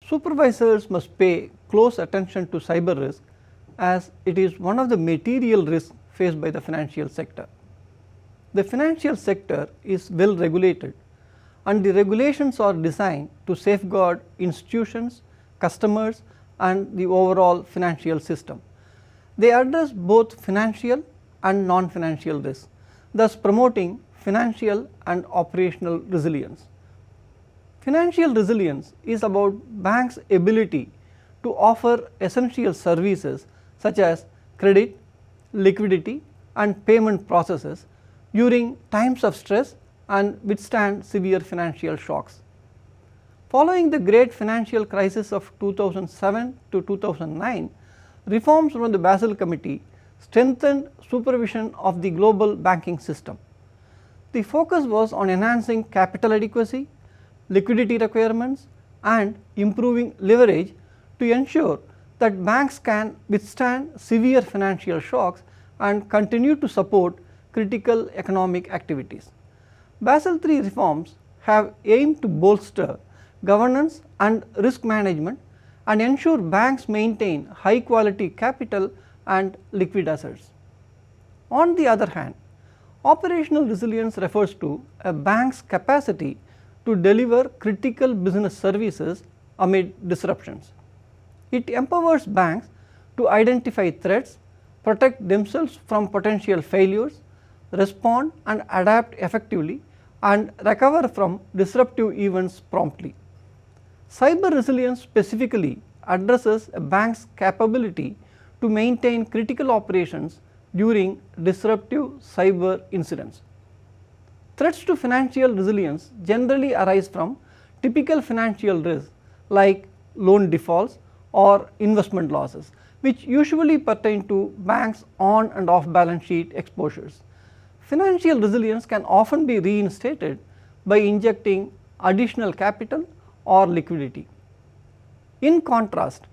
Supervisors must pay close attention to cyber risk as it is one of the material risks faced by the financial sector. The financial sector is well regulated and the regulations are designed to safeguard institutions, customers and the overall financial system. They address both financial and non-financial risks, thus promoting financial and operational resilience. Financial resilience is about banks' ability to offer essential services such as credit, liquidity and payment processes during times of stress and withstand severe financial shocks. Following the great financial crisis of 2007 to 2009, reforms from the Basel Committee strengthened supervision of the global banking system. The focus was on enhancing capital adequacy, liquidity requirements and improving leverage to ensure that banks can withstand severe financial shocks and continue to support critical economic activities. Basel III reforms have aimed to bolster governance and risk management and ensure banks maintain high quality capital and liquid assets. On the other hand, operational resilience refers to a bank's capacity to deliver critical business services amid disruptions. It empowers banks to identify threats, protect themselves from potential failures, respond and adapt effectively and recover from disruptive events promptly. Cyber resilience specifically addresses a bank's capability to maintain critical operations during disruptive cyber incidents. Threats to financial resilience generally arise from typical financial risks like loan defaults or investment losses, which usually pertain to banks' on and off balance sheet exposures. Financial resilience can often be reinstated by injecting additional capital or liquidity. In contrast,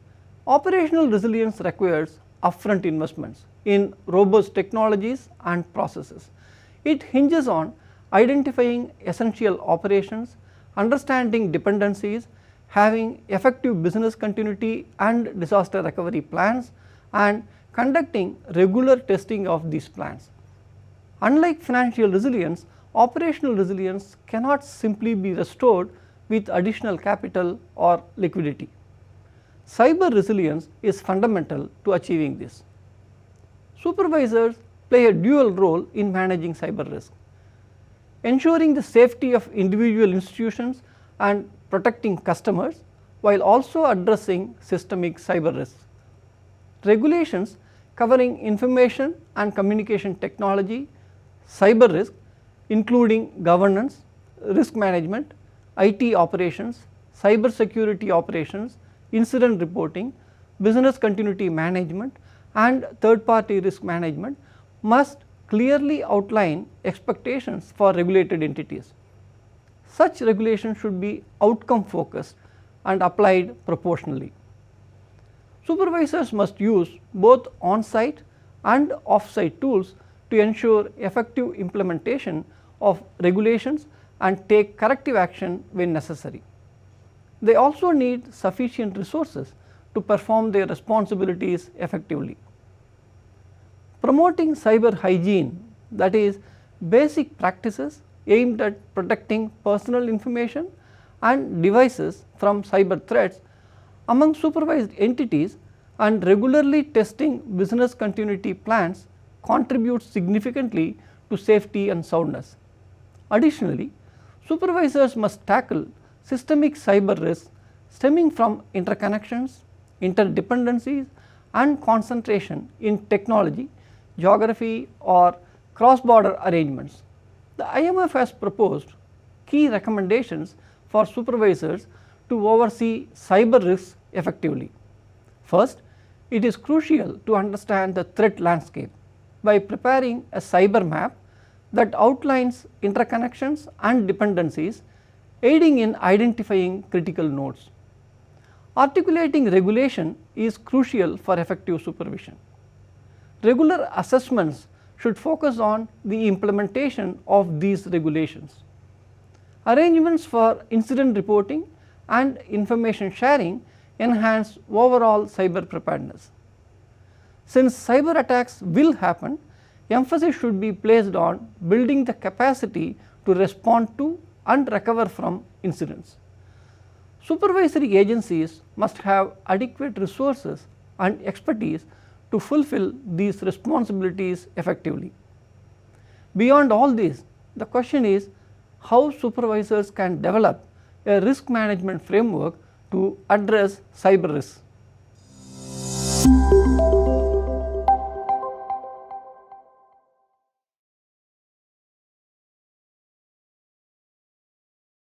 operational resilience requires upfront investments in robust technologies and processes. It hinges on identifying essential operations, understanding dependencies, having effective business continuity and disaster recovery plans and conducting regular testing of these plans. Unlike financial resilience, operational resilience cannot simply be restored with additional capital or liquidity. Cyber resilience is fundamental to achieving this. Supervisors play a dual role in managing cyber risk, ensuring the safety of individual institutions and protecting customers while also addressing systemic cyber risks. Regulations covering information and communication technology, cyber risk including governance, risk management, IT operations, cyber security operations, incident reporting, business continuity management and third party risk management must clearly outline expectations for regulated entities. Such regulations should be outcome focused and applied proportionally. Supervisors must use both on-site and off-site tools to ensure effective implementation of regulations and take corrective action when necessary. They also need sufficient resources to perform their responsibilities effectively. Promoting cyber hygiene, that is basic practices aimed at protecting personal information and devices from cyber threats among supervised entities and regularly testing business continuity plans contributes significantly to safety and soundness. Additionally, supervisors must tackle systemic cyber risks stemming from interconnections, interdependencies and concentration in technology, geography or cross-border arrangements. The IMF has proposed key recommendations for supervisors to oversee cyber risks effectively. First, it is crucial to understand the threat landscape by preparing a cyber map that outlines interconnections and dependencies, aiding in identifying critical nodes. Articulating regulation is crucial for effective supervision. Regular assessments should focus on the implementation of these regulations. Arrangements for incident reporting and information sharing enhance overall cyber preparedness. Since cyber attacks will happen, emphasis should be placed on building the capacity to respond to and recover from incidents. Supervisory agencies must have adequate resources and expertise to fulfill these responsibilities effectively. Beyond all this, the question is how supervisors can develop a risk management framework to address cyber risks.